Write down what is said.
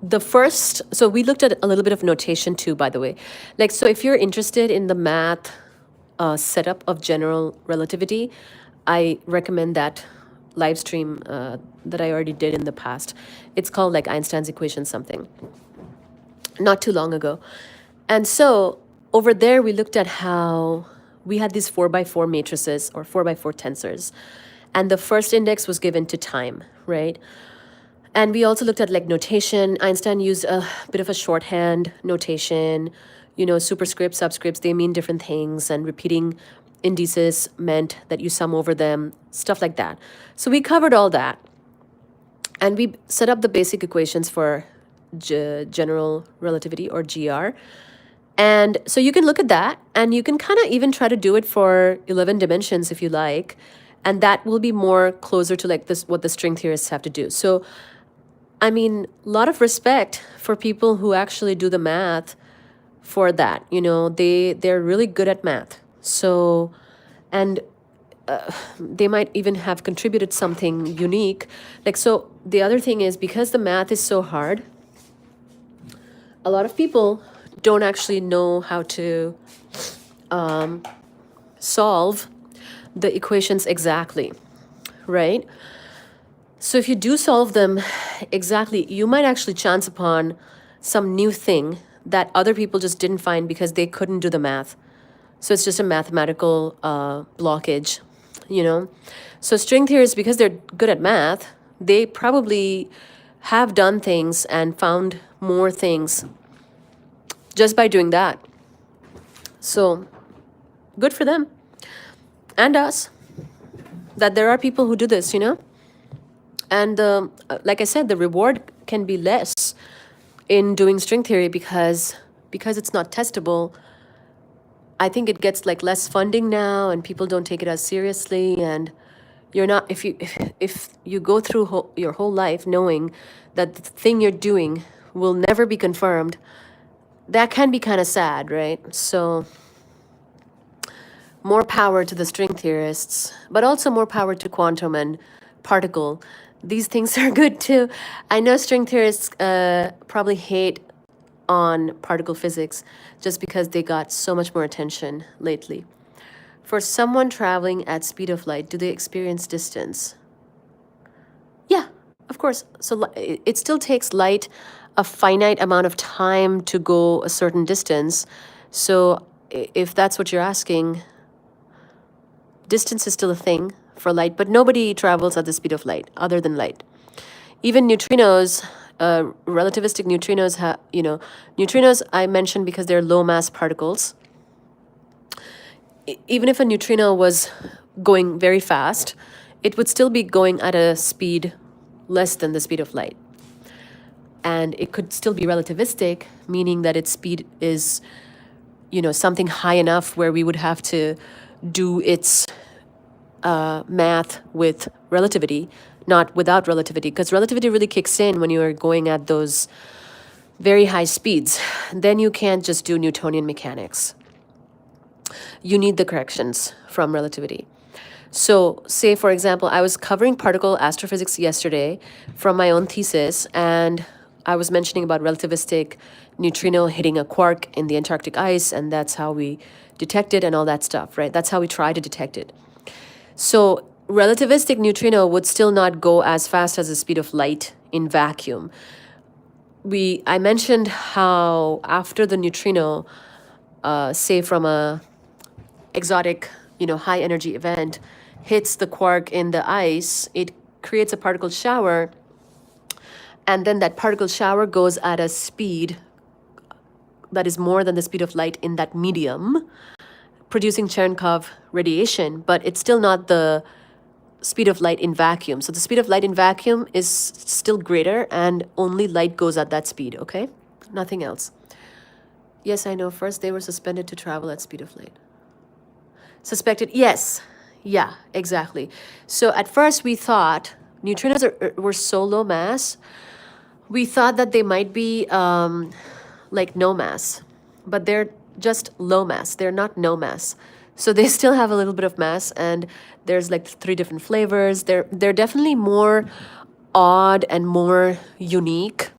the first, so we looked at a little bit of notation too, by the way. Like, so if you're interested in the math setup of general relativity, I recommend that live stream that I already did in the past. It's called like Einstein's equation something, not too long ago. And so over there, we looked at how we had these 4x4 matrices or 4x4 tensors. And the first index was given to time, right? And we also looked at like notation. Einstein used a bit of a shorthand notation, superscripts, subscripts, they mean different things, and repeating indices meant that you sum over them, stuff like that. So we covered all that. And we set up the basic equations for general relativity or GR. And so you can look at that and you can kind of even try to do it for 11 dimensions if you like. And that will be more closer to like this, what the string theorists have to do. So, I mean, a lot of respect for people who actually do the math for that. They're really good at math. So, and they might even have contributed something unique. Like, so the other thing is because the math is so hard, a lot of people don't actually know how to solve the equations exactly, right? So if you do solve them exactly, you might actually chance upon some new thing that other people just didn't find because they couldn't do the math. So it's just a mathematical blockage, So string theorists, because they're good at math, they probably have done things and found more things just by doing that. So good for them and us that there are people who do this, And like I said, the reward can be less in doing string theory because it's not testable. I think it gets like less funding now, and people don't take it as seriously. And you're not if you go through your whole life knowing that the thing you're doing will never be confirmed, that can be kind of sad, right? So more power to the string theorists, but also more power to quantum and particle. These things are good too. I know string theorists probably hate on particle physics just because they got so much more attention lately. For someone traveling at speed of light, do they experience distance? Yeah, of course. So it still takes light a finite amount of time to go a certain distance. So if that's what you're asking, distance is still a thing for light, but nobody travels at the speed of light other than light. Even neutrinos, relativistic neutrinos, neutrinos I mentioned because they're low mass particles. Even if a neutrino was going very fast, it would still be going at a speed less than the speed of light. And it could still be relativistic, meaning that its speed is, something high enough where we would have to do its math with relativity, not without relativity, because relativity really kicks in when you are going at those very high speeds. Then you can't just do Newtonian mechanics. You need the corrections from relativity. So say, for example, I was covering particle astrophysics yesterday from my own thesis, and I was mentioning about relativistic neutrino hitting a quark in the Antarctic ice, and that's how we detect it and all that stuff, right? That's how we try to detect it. So relativistic neutrino would still not go as fast as the speed of light in vacuum. I mentioned how after the neutrino, say from a exotic, high energy event, hits the quark in the ice, it creates a particle shower, and then that particle shower goes at a speed that is more than the speed of light in that medium, producing Cherenkov radiation, but it's still not the speed of light in vacuum. So the speed of light in vacuum is still greater, and only light goes at that speed, okay? Nothing else. Yes, I know. First, they were suspended to travel at speed of light. Suspected, yes. Yeah, exactly. So at first we thought neutrinos were so low mass, we thought that they might be like no mass, but they're just low mass. They're not no mass. So they still have a little bit of mass, and there's like 3 different flavors. They're definitely more odd and more unique